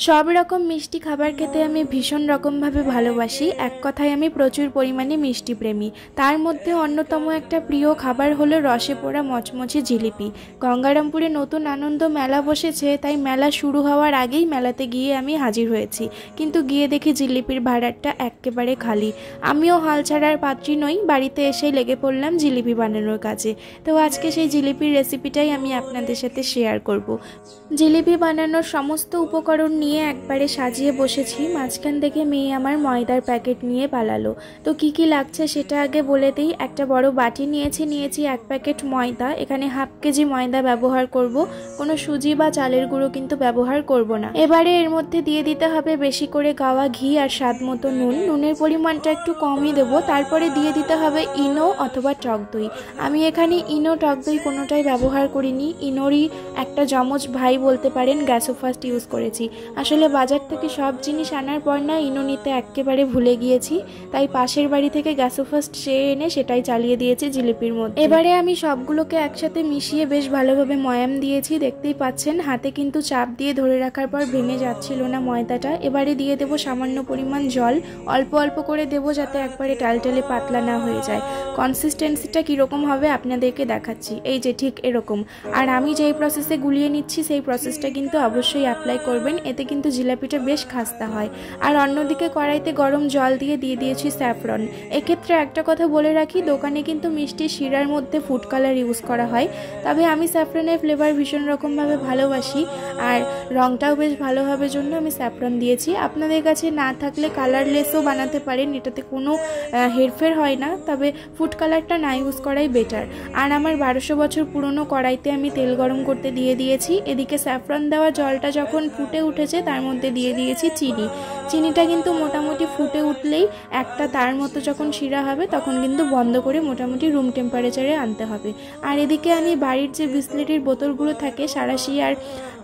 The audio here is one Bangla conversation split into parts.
সব রকম মিষ্টি খাবার খেতে আমি ভীষণ রকমভাবে ভালোবাসি। এক কথায় আমি প্রচুর পরিমাণে মিষ্টি প্রেমী। তার মধ্যে অন্যতম একটা প্রিয় খাবার হলো রসে পোড়া মচমচে জিলিপি। গঙ্গারামপুরে নতুন আনন্দ মেলা বসেছে, তাই মেলা শুরু হওয়ার আগেই মেলাতে গিয়ে আমি হাজির হয়েছি, কিন্তু গিয়ে দেখি জিলিপির ভাড়ারটা একেবারে খালি। আমিও হাল ছাড়ার পাত্রী নই, বাড়িতে এসেই লেগে পড়লাম জিলিপি বানানোর কাজে। তো আজকে সেই জিলিপির রেসিপিটাই আমি আপনাদের সাথে শেয়ার করব। জিলিপি বানানোর সমস্ত উপকরণ নিয়ে একবারে সাজিয়ে বসেছি, মাঝখান থেকে মেয়ে আমার ময়দার প্যাকেট নিয়ে পালালো। তো কি কি লাগছে সেটা আগে বলে দিই। একটা বড় বাটি নিয়েছি 1 প্যাকেট ময়দা। এখানে হাফ কেজি ময়দা ব্যবহার করব, কোনো সুজি বা চালের গুঁড়ো কিন্তু ব্যবহার করব না। এবারে এর মধ্যে দিয়ে দিতে হবে বেশি করে গাওয়া ঘি আর স্বাদ মতো নুন। নুনের পরিমাণটা একটু কমই দেবো। তারপরে দিয়ে দিতে হবে ইনো অথবা টক দই। আমি এখানে ইনো টক দই কোনোটাই ব্যবহার করিনি, ইনোরই একটা যমজ ভাই বলতে পারেন গ্যাসোফাস্ট ইউজ করেছি। আসলে বাজার থেকে সব জিনিস আনার পর না ইনো নিতে একেবারে ভুলে গিয়েছি, তাই পাশের বাড়ি থেকে গ্যাসোফাস্ট চেয়ে এনে সেটাই চালিয়ে দিয়েছি জিলিপির মধ্যে। এবারে আমি সবগুলোকে একসাথে মিশিয়ে বেশ ভালোভাবে ময়াম দিয়েছি। দেখতেই পাচ্ছেন হাতে কিন্তু চাপ দিয়ে ধরে রাখার পর ভেঙে যাচ্ছিল না ময়দাটা। এবারে দিয়ে দেবো সামান্য পরিমাণ জল, অল্প অল্প করে দেবো যাতে একবারে টালটালে পাতলা না হয়ে যায়। কনসিস্টেন্সিটা কীরকম হবে আপনাদেরকে দেখাচ্ছি, এই যে ঠিক এরকম। আর আমি যেই প্রসেসে গুলিয়ে নিচ্ছি সেই প্রসেসটা কিন্তু অবশ্যই অ্যাপ্লাই করবেন, এতে কিন্তু জিলাপিটা বেশ খাস্তা হয়। আর অন্যদিকে কড়াইতে গরম জল দিয়ে দিয়েছি স্যাফরন। এক্ষেত্রে একটা কথা বলে রাখি, দোকানে কিন্তু মিষ্টি শিরার মধ্যে ফুড কালার ইউজ করা হয়, তবে আমি স্যাফরনের ফ্লেভার ভীষণ রকমভাবে ভালোবাসি আর রঙটাও বেশ ভালো হবে জন্য আমি স্যাফরন দিয়েছি। আপনাদের কাছে না থাকলে কালারলেসও বানাতে পারেন, এটাতে কোনো হেরফের হয় না, তবে ফুড কালারটা না ইউজ করাই বেটার। আর আমার 1200 বছর পুরনো কড়াইতে আমি তেল গরম করতে দিয়ে দিয়েছি। এদিকে স্যাফরন দেওয়া জলটা যখন ফুটে উঠেছে তার মধ্যে দিয়ে দিয়েছি চিনি। চিনিটা কিন্তু মোটামুটি ফুটে উঠলেই একটা তার মতো যখন শিরা হবে তখন কিন্তু বন্ধ করে মোটামুটি রুম টেম্পারেচারে আনতে হবে। আর এদিকে আমি বাড়ির যে বিসলেরির বোতলগুলো থাকে সাঁড়াশি আর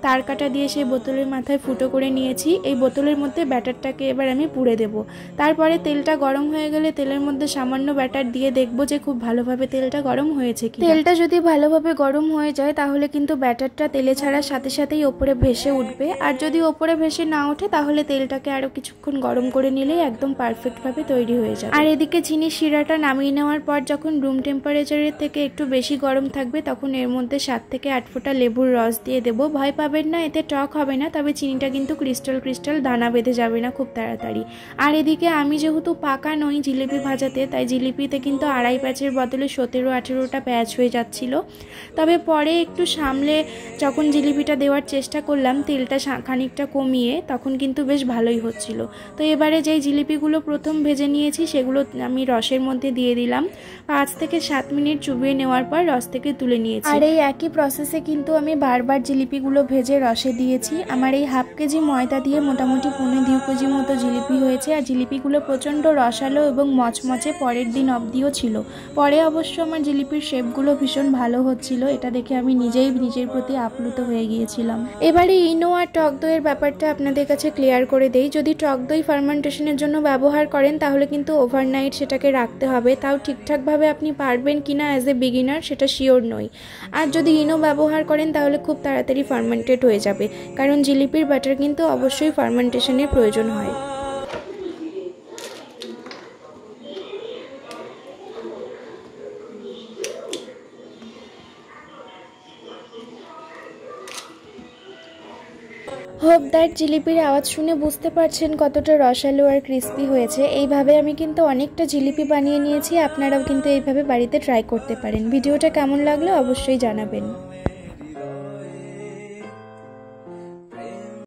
তার কাটা দিয়ে সেই বোতলের মাথায় ফুটো করে নিয়েছি। এই বোতলের মধ্যে ব্যাটারটাকে এবার আমি পুড়ে দেব। তারপরে তেলটা গরম হয়ে গেলে তেলের মধ্যে সামান্য ব্যাটার দিয়ে দেখব যে খুব ভালোভাবে তেলটা গরম হয়েছে কি। তেলটা যদি ভালোভাবে গরম হয়ে যায় তাহলে কিন্তু ব্যাটারটা তেলে ছাড়ার সাথে সাথেই ওপরে ভেসে উঠবে, আর যদি ওপরে ভেসে না ওঠে তাহলে তেলটাকে আরও কিছুক্ষণ গরম করে নিলেই একদম পারফেক্টভাবে তৈরি হয়ে যাবে। আর এদিকে চিনির শিরাটা নামিয়ে নেওয়ার পর যখন রুম টেম্পারেচারের থেকে একটু বেশি গরম থাকবে তখন এর মধ্যে 7 থেকে 8 ফোঁটা লেবুর রস দিয়ে দেবো। ভয় পাবেন না, এতে টক হবে না, তবে চিনিটা কিন্তু ক্রিস্টাল দানা বেঁধে যাবে না খুব তাড়াতাড়ি। আর এদিকে আমি যেহেতু পাকা নই জিলিপি ভাজাতে, তাই জিলিপিতে কিন্তু 2.5 প্যাচের বদলে 17-18টা প্যাচ হয়ে যাচ্ছিল। তবে পরে একটু সামলে যখন জিলিপিটা দেওয়ার চেষ্টা করলাম তেলটা খানিকটা কমিয়ে, তখন কিন্তু বেশ ভালোই হচ্ছিল। তো এবারে যেই জিলিপিগুলো প্রথম ভেজে নিয়েছি সেগুলো আমি রসের মধ্যে দিয়ে দিলাম। 5 থেকে 7 মিনিট চুবিয়ে নেওয়ার পর রস থেকে তুলে নিয়েছি। আর এই একই প্রসেসে কিন্তু আমি বারবার জিলিপিগুলো ভেজে রসে দিয়েছি। আমার এই হাফ কেজি ময়দা দিয়ে মোটামুটি 1.25 কেজি মতো জিলিপি হয়েছে। আর জিলিপিগুলো প্রচণ্ড রসালো এবং মচমচে পরের দিন অবধিও ছিল। পরে অবশ্য আমার জিলিপির শেপগুলো ভীষণ ভালো হচ্ছিল, এটা দেখে আমি নিজের প্রতি আপ্লুত হয়ে গিয়েছিলাম। এবারে ইনো আর টক দইয়ের ব্যাপারটা আপনাদের কাছে ক্লিয়ার করে দেই। যদি টক দই ফার্মেন্টেশনের জন্য ব্যবহার করেন তাহলে কিন্তু ওভারনাইট সেটাকে রাখতে হবে, তাও ঠিকঠাকভাবে আপনি পারবেন কিনা অ্যাজ এ বিগিনার সেটা শিওর নই। আর যদি ইনো ব্যবহার করেন তাহলে খুব তাড়াতাড়ি ফার্মেন্টেড হয়ে যাবে, কারণ জিলিপির ব্যাটার কিন্তু অবশ্যই ফার্মেন্টেশনের প্রয়োজন হয়। হোপ দ্যাট জিলিপির আওয়াজ শুনে বুঝতে পারছেন কতটা রসালো আর ক্রিস্পি হয়েছে। এইভাবে আমি কিন্তু অনেকটা জিলিপি বানিয়ে নিয়েছি, আপনারাও কিন্তু এইভাবে বাড়িতে ট্রাই করতে পারেন। ভিডিওটা কেমন লাগলো অবশ্যই জানাবেন।